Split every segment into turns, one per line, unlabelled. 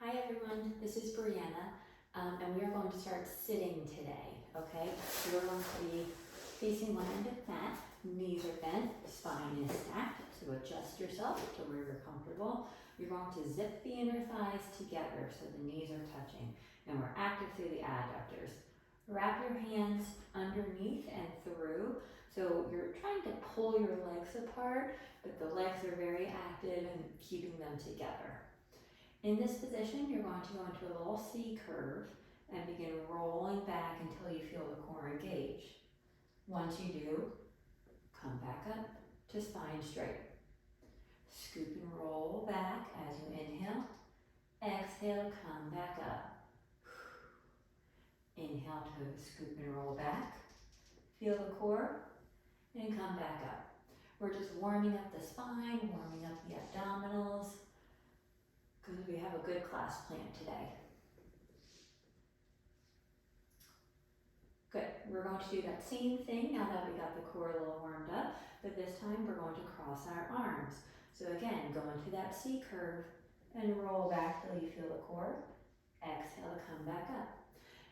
Hi everyone, this is Brianna, and we are going to start sitting today, okay? So we're going to be facing one end of the mat, knees are bent, spine is stacked, so adjust yourself to where you're comfortable. You're going to zip the inner thighs together so the knees are touching, and we're active through the adductors. Wrap your hands underneath and through, so you're trying to pull your legs apart, but the legs are very active and keeping them together. In this position, you're going to go into a little C curve and begin rolling back until you feel the core engage. Once you do, come back up to spine straight. Scoop and roll back as you inhale. Exhale, come back up. Inhale to scoop and roll back. Feel the core and come back up. We're just warming up the spine, warming up the abdominals, because we have a good class planned today. Good, we're going to do that same thing now that we got the core a little warmed up, but this time we're going to cross our arms. So again, go into that C curve and roll back till you feel the core. Exhale to come back up.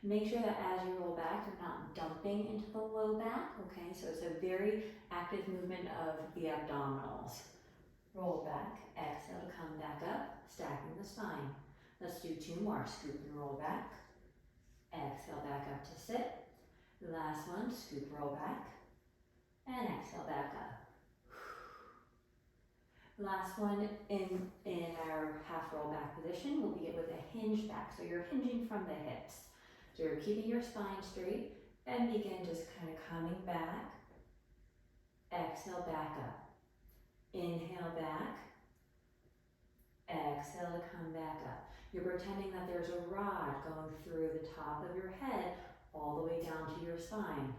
Make sure that as you roll back, you're not dumping into the low back, okay? So it's a very active movement of the abdominals. Roll back, exhale to come back up, stacking the spine. Let's do two more. Scoop and roll back. Exhale back up to sit. The last one, scoop, roll back, and exhale back up. Last one in our half roll back position, we'll begin with a hinge back. So you're hinging from the hips. So you're keeping your spine straight and begin just kind of coming back. Exhale back up. Inhale back. Exhale to come back up. You're pretending that there's a rod going through the top of your head all the way down to your spine.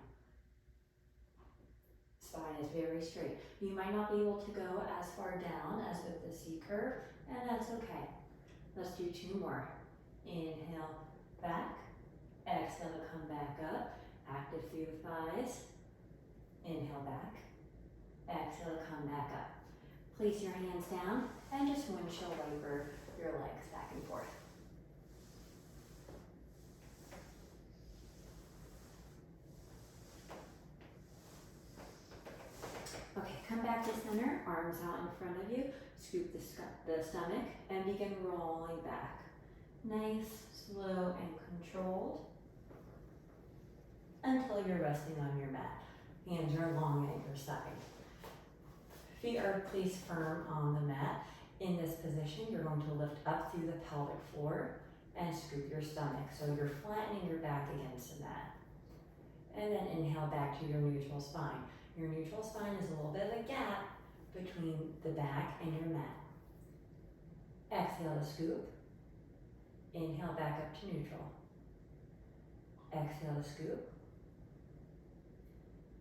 Spine is very straight. You might not be able to go as far down as with the C curve, and that's okay. Let's do two more. Inhale back. Exhale to come back up. Active through the thighs. Inhale back. Exhale to come back up. Place your hands down and just windshield wiper your legs back and forth. Okay, come back to center, arms out in front of you, scoop the stomach, and begin rolling back. Nice, slow, and controlled until you're resting on your mat. Hands are long at your side. Feet are placed firm on the mat. In this position, you're going to lift up through the pelvic floor and scoop your stomach. So you're flattening your back against the mat. And then inhale back to your neutral spine. Your neutral spine is a little bit of a gap between the back and your mat. Exhale to scoop. Inhale back up to neutral. Exhale to scoop.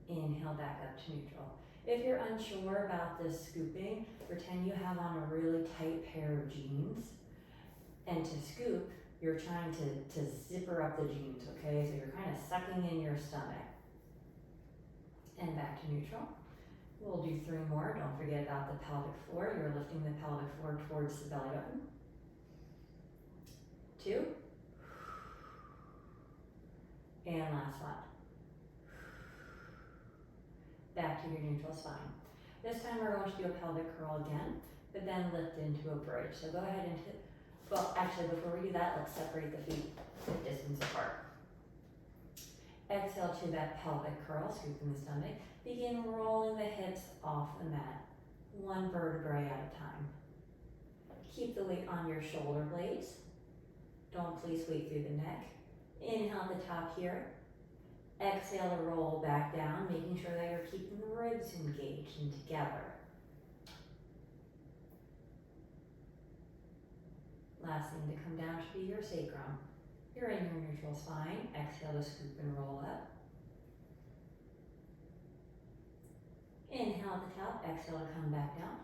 Inhale back up to neutral. If you're unsure about this scooping, pretend you have on a really tight pair of jeans. And to scoop, you're trying to zipper up the jeans, okay? So you're kind of sucking in your stomach. And back to neutral. We'll do three more. Don't forget about the pelvic floor. You're lifting the pelvic floor towards the belly button. Two. And last one. Back to your neutral spine. This time we're going to do a pelvic curl again, but then lift into a bridge. So go ahead and, well, actually before we do that, let's separate the feet a distance apart. Exhale to that pelvic curl, scooping the stomach. Begin rolling the hips off the mat, one vertebrae at a time. Keep the weight on your shoulder blades. Don't place weight through the neck. Inhale at the top here. Exhale to roll back down, making sure that you're keeping the ribs engaged and together. Last thing to come down should be your sacrum. You're in your neutral spine. Exhale to scoop and roll up. Inhale at the top, exhale to come back down.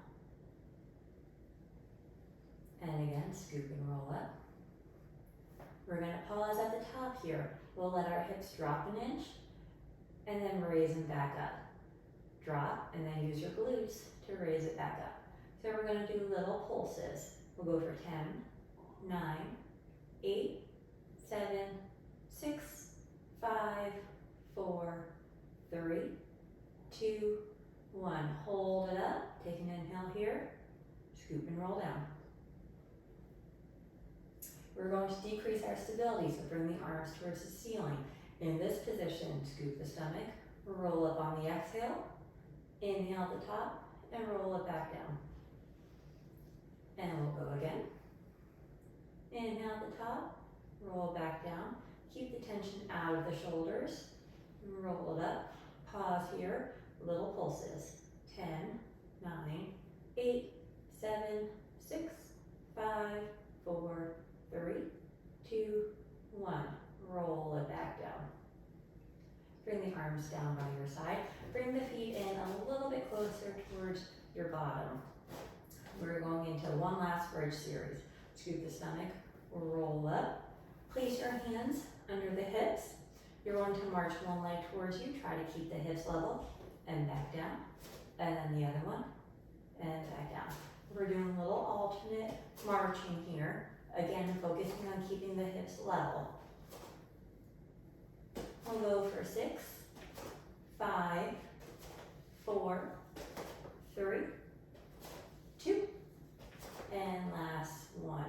And again, scoop and roll up. We're going to pause at the top here. We'll let our hips drop an inch and then raise them back up. Drop and then use your glutes to raise it back up. So we're going to do little pulses. We'll go for 10, 9, 8, 7, 6, 5, 4, 3, 2, 1. Hold it up. Take an inhale here. Scoop and roll down. We're going to decrease our stability, so bring the arms towards the ceiling. In this position, scoop the stomach, roll up on the exhale, inhale at the top, and roll it back down. And we'll go again. Inhale at the top, roll back down. Keep the tension out of the shoulders. Roll it up. Pause here. Little pulses. 10, 9, 8, 7, 6, 5, 4, 3, 2, 1. Roll it back down. Bring the arms down by your side. Bring the feet in a little bit closer towards your bottom. We're going into one last bridge series. Scoop the stomach, roll up. Place your hands under the hips. You're going to march one leg towards you. Try to keep the hips level and back down. And then the other one and back down. We're doing a little alternate marching here. Again, focusing on keeping the hips level. We'll go for 6, 5, 4, 3, 2, and last one.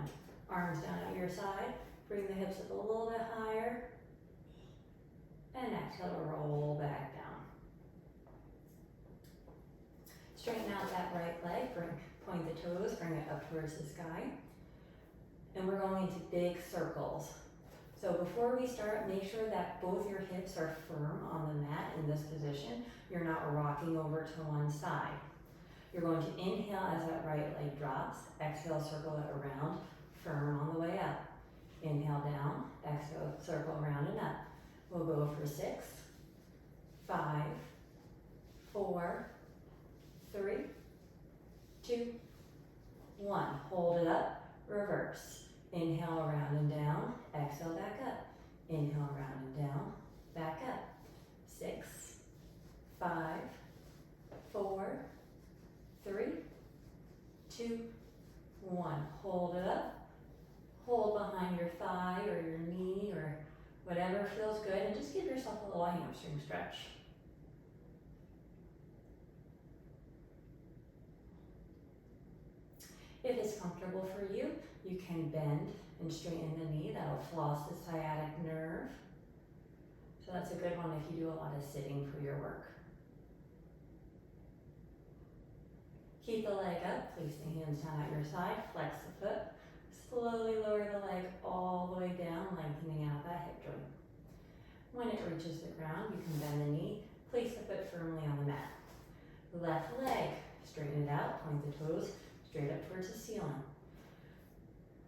Arms down at your side. Bring the hips up a little bit higher. And exhale to roll back down. Straighten out that right leg. Point the toes. Bring it up towards the sky. And we're going into big circles. So before we start, make sure that both your hips are firm on the mat in this position. You're not rocking over to one side. You're going to inhale as that right leg drops. Exhale, circle it around, firm on the way up. Inhale down, exhale, circle around and up. We'll go for 6, 5, 4, 3, 2, 1. Hold it up, reverse. Inhale around and down, exhale back up. Inhale around and down, back up. 6, 5, 4, 3, 2, 1. Hold it up. Hold behind your thigh or your knee or whatever feels good, and just give yourself a little hamstring stretch. If it's comfortable for you, you can bend and straighten the knee. That'll floss the sciatic nerve. So that's a good one if you do a lot of sitting for your work. Keep the leg up, place the hands down at your side, flex the foot. Slowly lower the leg all the way down, lengthening out that hip joint. When it reaches the ground, you can bend the knee, place the foot firmly on the mat. Left leg, straighten it out, point the toes straight up towards the ceiling.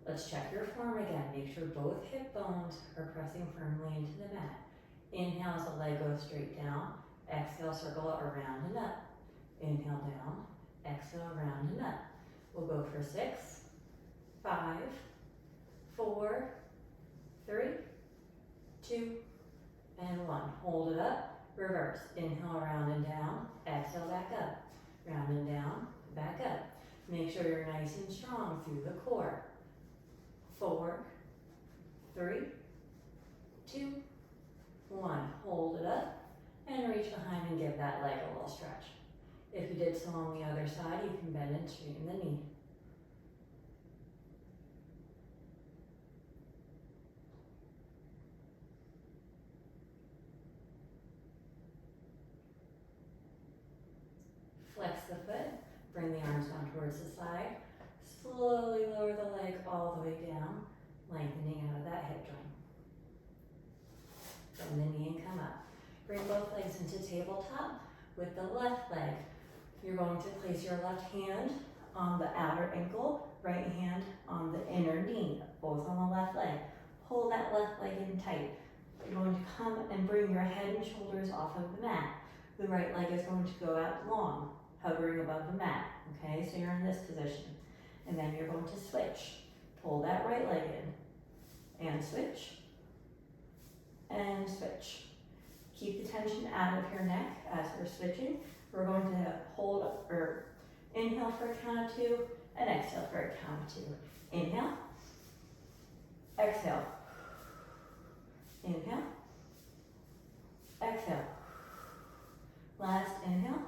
Let's check your form again. Make sure both hip bones are pressing firmly into the mat. Inhale as the leg goes straight down. Exhale, circle it around and up. Inhale down, exhale around and up. We'll go for 6, 5, 4, 3, 2, and 1. Hold it up, reverse. Inhale around and down, exhale back up. Round and down, back up. Make sure you're nice and strong through the core. 4, 3, 2, 1. Hold it up and reach behind and give that leg a little stretch. If you did so on the other side, you can bend and straighten the knee. Flex the foot, bring the arms down towards the side. Slowly lower the leg all the way down, lengthening out of that hip joint. Bend the knee and come up. Bring both legs into tabletop. With the left leg, you're going to place your left hand on the outer ankle, right hand on the inner knee, both on the left leg. Hold that left leg in tight. You're going to come and bring your head and shoulders off of the mat. The right leg is going to go out long, hovering above the mat. Okay, so you're in this position. And then you're going to switch. Pull that right leg in, and switch, and switch. Keep the tension out of your neck as we're switching. We're going to hold or inhale for a count of 2 and exhale for a count of 2. Inhale, exhale. Inhale, exhale. Last inhale,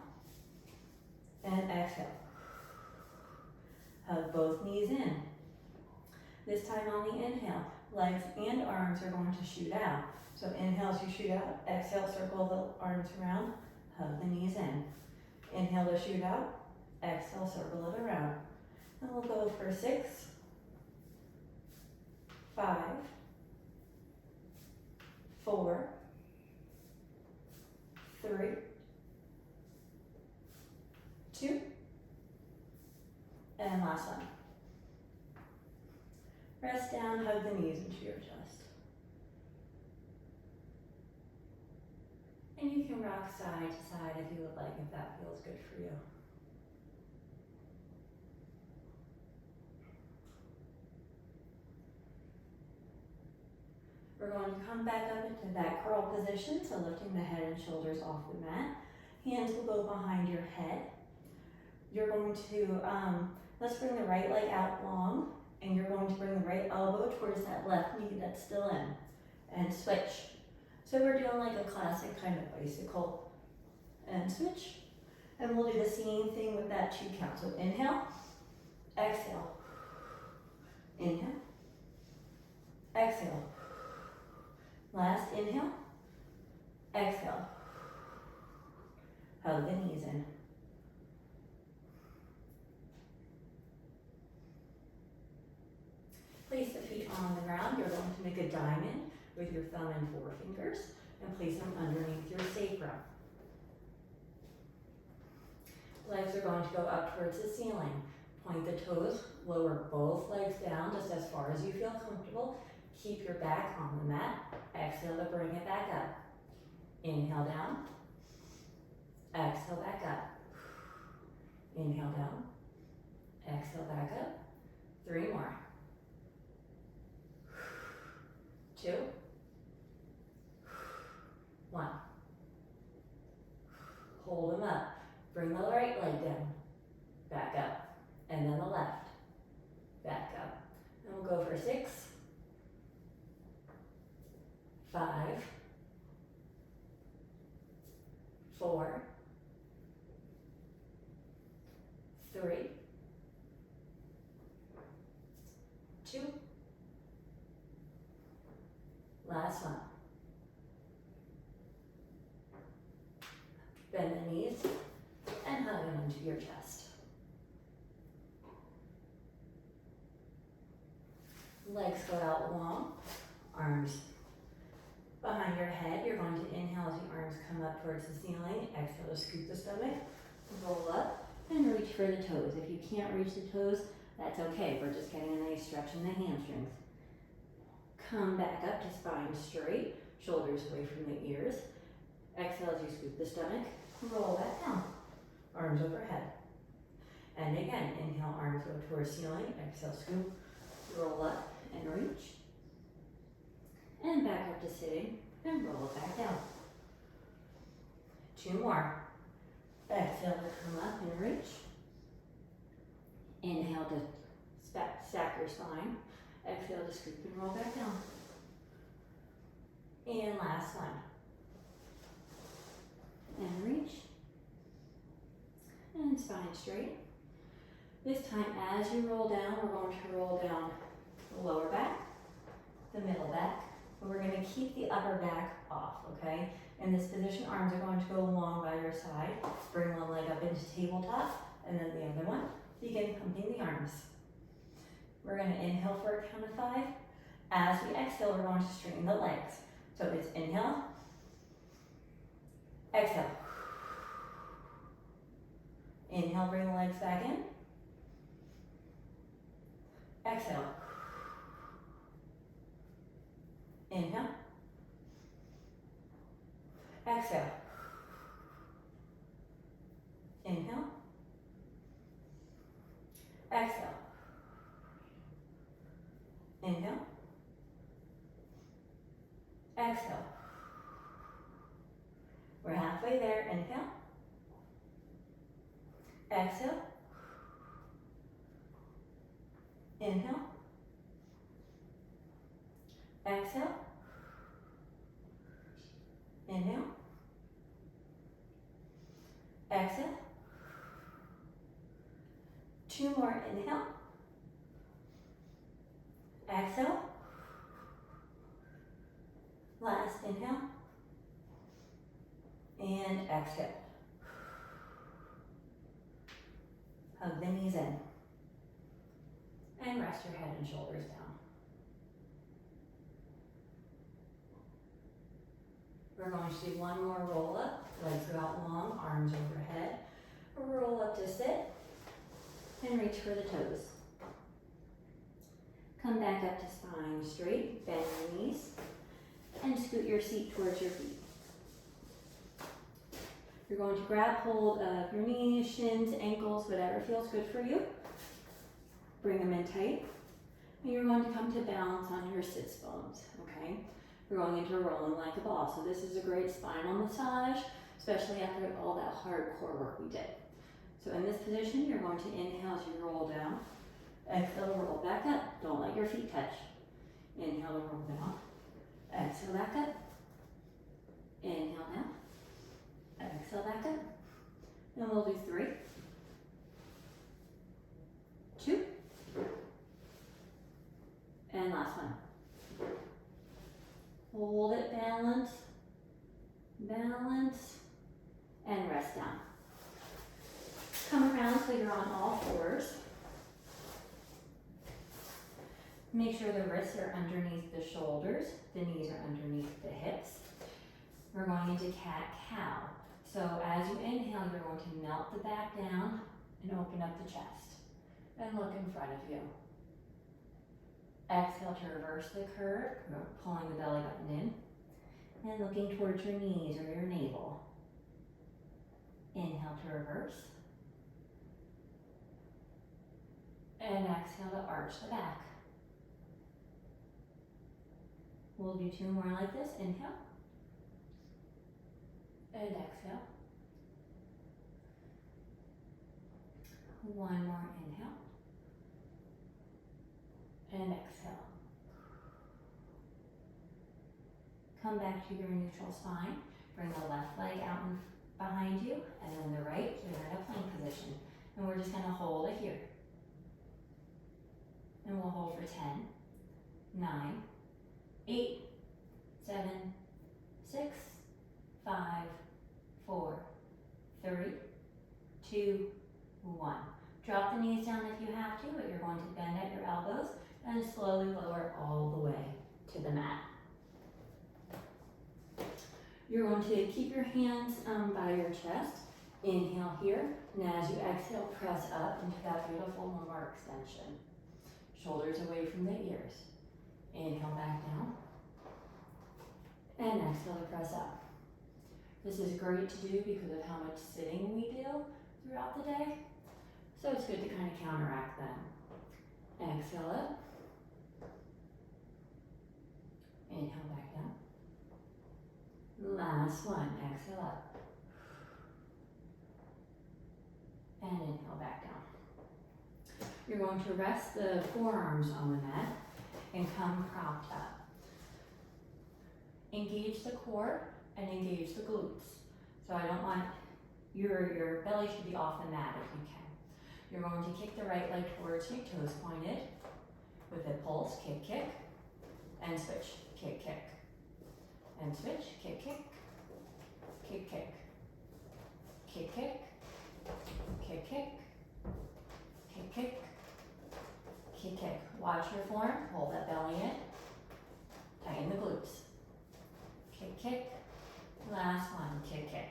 and exhale. Hug both knees in. This time on the inhale, legs and arms are going to shoot out. So inhale as you shoot out, exhale, circle the arms around, hug the knees in. Inhale to shoot out, exhale, circle it around. And we'll go for 6, 5, 4, 3, 2, and last one. Rest down, hug the knees into your chest. And you can rock side to side if you would like, if that feels good for you. We're going to come back up into that curl position, so lifting the head and shoulders off the mat. Hands will go behind your head. You're going to, let's bring the right leg out long, and you're going to bring the right elbow towards that left knee that's still in, and switch. So we're doing like a classic kind of bicycle, and switch. And we'll do the same thing with that 2 count. So inhale, exhale, inhale, exhale. Last inhale, exhale. Hug the knees in. Place the feet on the ground. You're going to make a diamond with your thumb and forefingers and place them underneath your sacrum. Legs are going to go up towards the ceiling. Point the toes, lower both legs down just as far as you feel comfortable. Keep your back on the mat. Exhale to bring it back up. Inhale down. Exhale back up. Inhale down. Exhale back up. 3 more. 2. 1. Hold them up. Bring the right leg down. Back up. And then the left. Back up. And we'll go for 6, 5, 4, 3, 2. Last one. Bend the knees and hug them into your chest. Legs go out long, arms behind your head. You're going to inhale as the arms come up towards the ceiling. Exhale to scoop the stomach, roll up, and reach for the toes. If you can't reach the toes, that's okay. We're just getting a nice stretch in the hamstrings. Come back up to spine straight, shoulders away from the ears. Exhale as you scoop the stomach, roll back down, arms overhead. And again, inhale, arms go towards ceiling. Exhale, scoop, roll up and reach. And back up to sitting and roll it back down. 2 more. Exhale to come up and reach. Inhale to stack your spine. Exhale to scoop and roll back down. And last one. And reach. And spine straight. This time as you roll down, we're going to roll down the lower back, the middle back, and we're going to keep the upper back off, okay? In this position, arms are going to go long by your side. Bring one leg up into tabletop, and then the other one. Begin pumping the arms. We're going to inhale for a count of 5. As we exhale, we're going to straighten the legs. So it's inhale, exhale. Inhale, bring the legs back in. Exhale. Inhale. Exhale. Inhale. Exhale. Inhale. Exhale. We're halfway there. Inhale. Exhale. Inhale. Exhale. 2 more, inhale. Exhale. Last inhale. And exhale. Hug the knees in. And rest your head and shoulders down. We're going to do one more roll up. Legs go out long, arms overhead. Roll up to sit and reach for the toes. Come back up to spine straight, bend your knees, and scoot your seat towards your feet. You're going to grab hold of your knees, shins, ankles, whatever feels good for you. Bring them in tight. And you're going to come to balance on your sits bones, okay? We're going into rolling like a ball. So this is a great spinal massage, especially after all that hard core work we did. So in this position, you're going to inhale as you roll down. Exhale, roll back up. Don't let your feet touch. Inhale to roll down. Exhale, back up. Inhale down. Exhale, back up. And we'll do 3, 2, and last one. Hold it, balance, balance, and rest down. Come around so you're on all fours. Make sure the wrists are underneath the shoulders, the knees are underneath the hips. We're going into cat-cow. So as you inhale, you're going to melt the back down and open up the chest. And look in front of you. Exhale to reverse the curve, pulling the belly button in. And looking towards your knees or your navel. Inhale to reverse. And exhale to arch the back. We'll do 2 more like this. Inhale. And exhale. 1 more inhale. And exhale. Come back to your neutral spine. Bring the left leg out behind you, and then the right, you're in a plank position. And we're just gonna hold it here. And we'll hold for 10, 9, 8, 7, 6, 5, 4, 3, 2, 1. Drop the knees down if you have to, but you're going to bend at your elbows and slowly lower all the way to the mat. You're going to keep your hands by your chest. Inhale here, and as you exhale, press up into that beautiful lumbar extension. Shoulders away from the ears. Inhale back down. And exhale to press up. This is great to do because of how much sitting we do throughout the day. So it's good to kind of counteract them. Exhale up. Inhale back down. Last one, exhale up. And inhale back down. You're going to rest the forearms on the mat and come propped up. Engage the core and engage the glutes. So I don't want, your belly should be off the mat if you can. You're going to kick the right leg towards you, toes pointed, with a pulse, kick, kick, and switch, kick, kick, and switch, kick, kick, kick, kick, kick, kick, kick, kick, kick, kick, kick, kick. Watch your form, hold that belly in, tighten the glutes. Kick, kick, last one, kick, kick.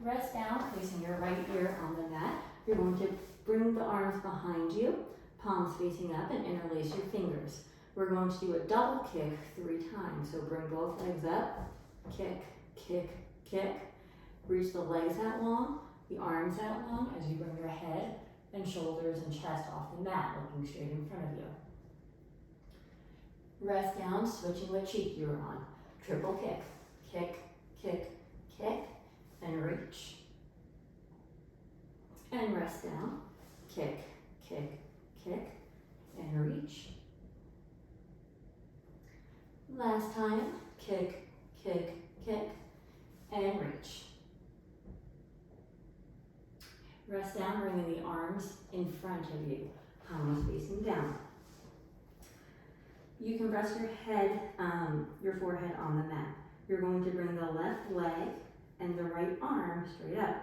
Rest down, placing your right ear on the mat. You're going to bring the arms behind you, palms facing up, and interlace your fingers. We're going to do a double kick 3 times. So bring both legs up, kick, kick, kick. Reach the legs out long, the arms out long as you bring your head and shoulders and chest off the mat, looking straight in front of you. Rest down, switching what cheek you're on. Triple kick, kick, kick, kick, and reach. And rest down, kick, kick, kick, and reach. Last time, kick, kick, kick, and reach. Rest down, bringing the arms in front of you, palms facing down. You can rest your head, your forehead on the mat. You're going to bring the left leg and the right arm straight up.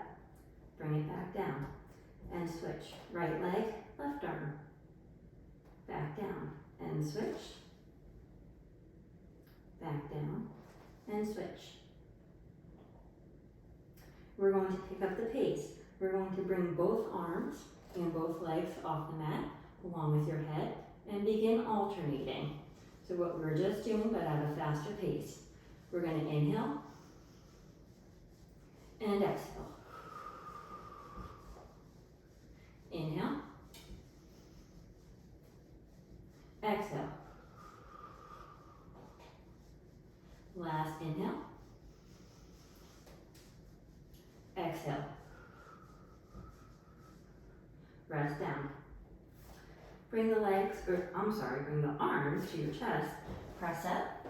Bring it back down and switch. Right leg, left arm. Back down and switch. Back down and switch. We're going to pick up the pace. We're going to bring both arms and both legs off the mat along with your head and begin alternating. So what we were just doing, but at a faster pace. We're going to inhale and exhale. Inhale. Exhale. Last inhale. Exhale. Rest down. Bring the bring the arms to your chest. Press up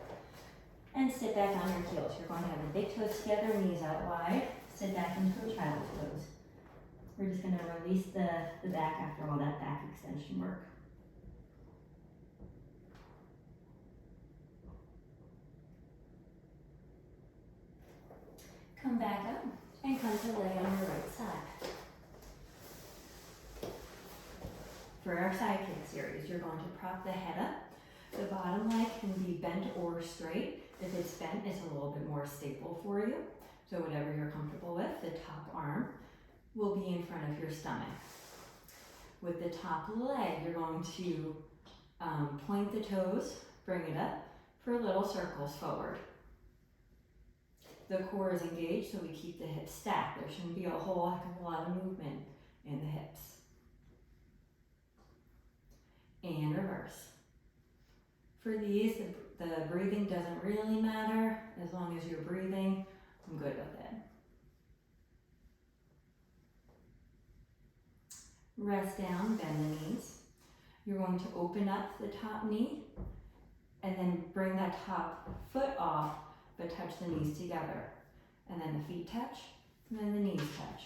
and sit back on your heels. You're going to have the big toes together, knees out wide. Sit back into a child's pose. We're just going to release the back after all that back extension work. Come back up and come to lay on your right side. For our side kick series, you're going to prop the head up. The bottom leg can be bent or straight. If it's bent, it's a little bit more stable for you. So whatever you're comfortable with, the top arm will be in front of your stomach. With the top leg, you're going to point the toes, bring it up for little circles forward. The core is engaged, so we keep the hips stacked. There shouldn't be a whole heck of a lot of movement in the hips. And reverse. For these, the breathing doesn't really matter. As long as you're breathing, I'm good with it. Rest down, bend the knees. You're going to open up the top knee and then bring that top foot off, but touch the knees together. And then the feet touch, and then the knees touch.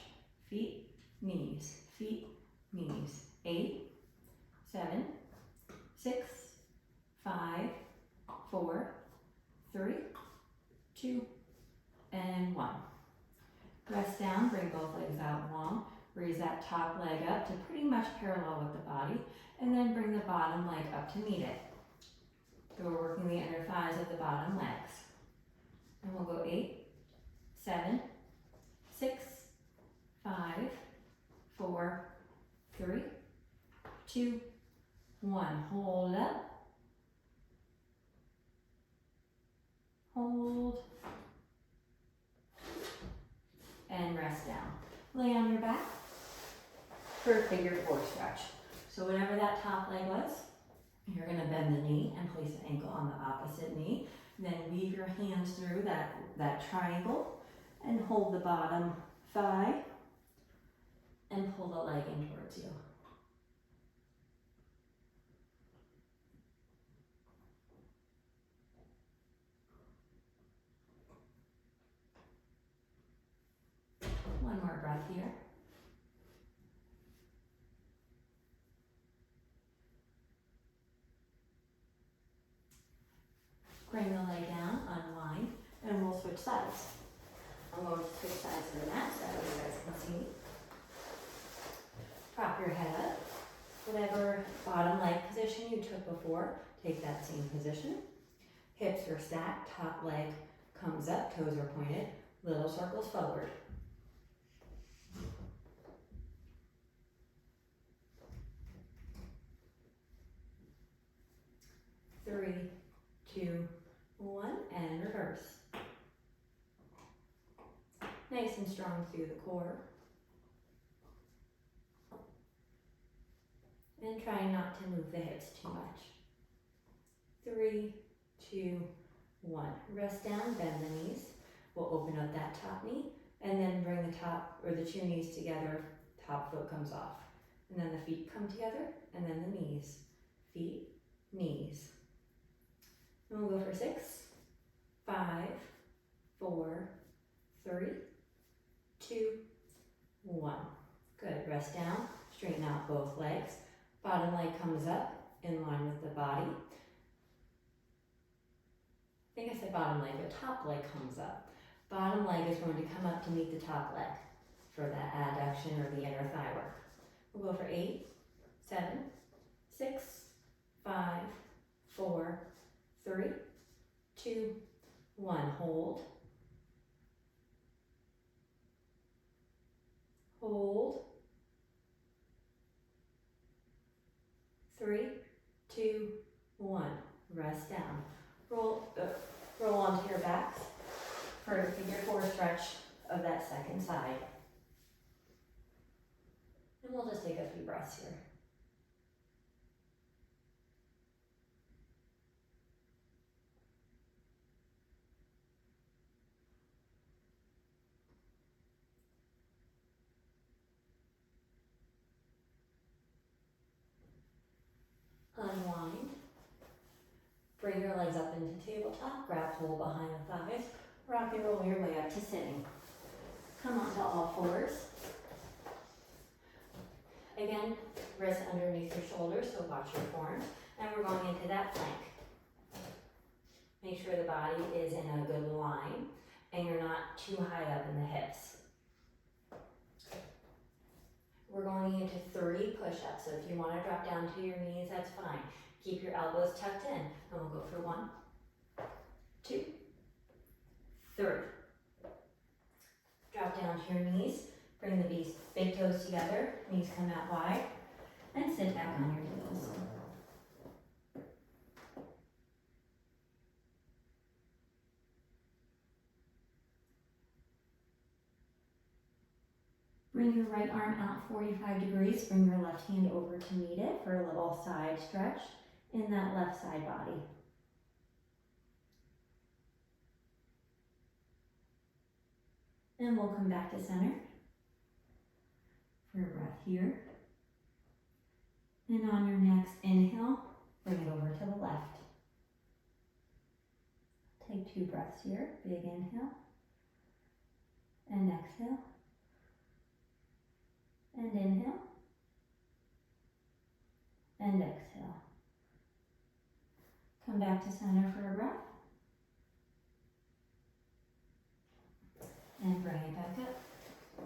Feet, knees, 8, 7, 6, 5, 4, 3, 2, and 1. Rest down, bring both legs out long. Raise that top leg up to pretty much parallel with the body, and then bring the bottom leg up to meet it. So we're working the inner thighs of the bottom legs. And we'll go 8, 7, 6, 5, 4, 3, 2, 1. Hold up. Hold. And rest down. Lay on your back for a figure 4 stretch. So whatever that top leg was, you're going to bend the knee and place the ankle on the opposite knee. Then weave your hands through that triangle and hold the bottom thigh and pull the leg in towards you. One more breath here. Bring the leg down, unwind, and we'll switch sides. I'm going to switch sides of the mat so that you guys can see me. Prop your head up. Whatever bottom leg position you took before, take that same position. Hips are stacked, top leg comes up, toes are pointed, little circles forward. Three, 2, 1, and reverse. Nice and strong through the core. And try not to move the hips too much. 3, 2, 1. Rest down, bend the knees. We'll open up that top knee and then bring the top or the 2 knees together. Top foot comes off. And then the feet come together and then the knees. Feet, knees. And we'll go for 6, 5, 4, 3, 2, 1. Good, rest down, straighten out both legs. Bottom leg comes up in line with the body. I think I said bottom leg, but top leg comes up. Bottom leg is going to come up to meet the top leg for that adduction or the inner thigh work. We'll go for 8, 7, 6, 5, 4, 3, 2, 1. Hold. Hold. 3, 2, 1. Rest down. Roll onto your backs for a figure 4 stretch of that second side. And we'll just take a few breaths here. Unwind. Bring your legs up into tabletop, grab hold behind the thighs, rock and roll your way up to sitting. Come onto all fours. Again, wrists underneath your shoulders, so watch your form. And we're going into that plank. Make sure the body is in a good line and you're not too high up in the hips. We're going into 3 push-ups, so if you want to drop down to your knees, that's fine. Keep your elbows tucked in, and we'll go for 1, 2, 3. Drop down to your knees, bring the big toes together, knees come out wide, and sit back on your heels. Bring your right arm out 45 degrees, bring your left hand over to meet it for a little side stretch in that left side body. And we'll come back to center for a breath here. And on your next inhale, bring it over to the left. Take 2 breaths here. Big inhale and exhale. And inhale and exhale. Come back to center for a breath. And bring it back up.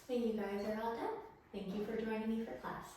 And you guys are all done. Thank you for joining me for class.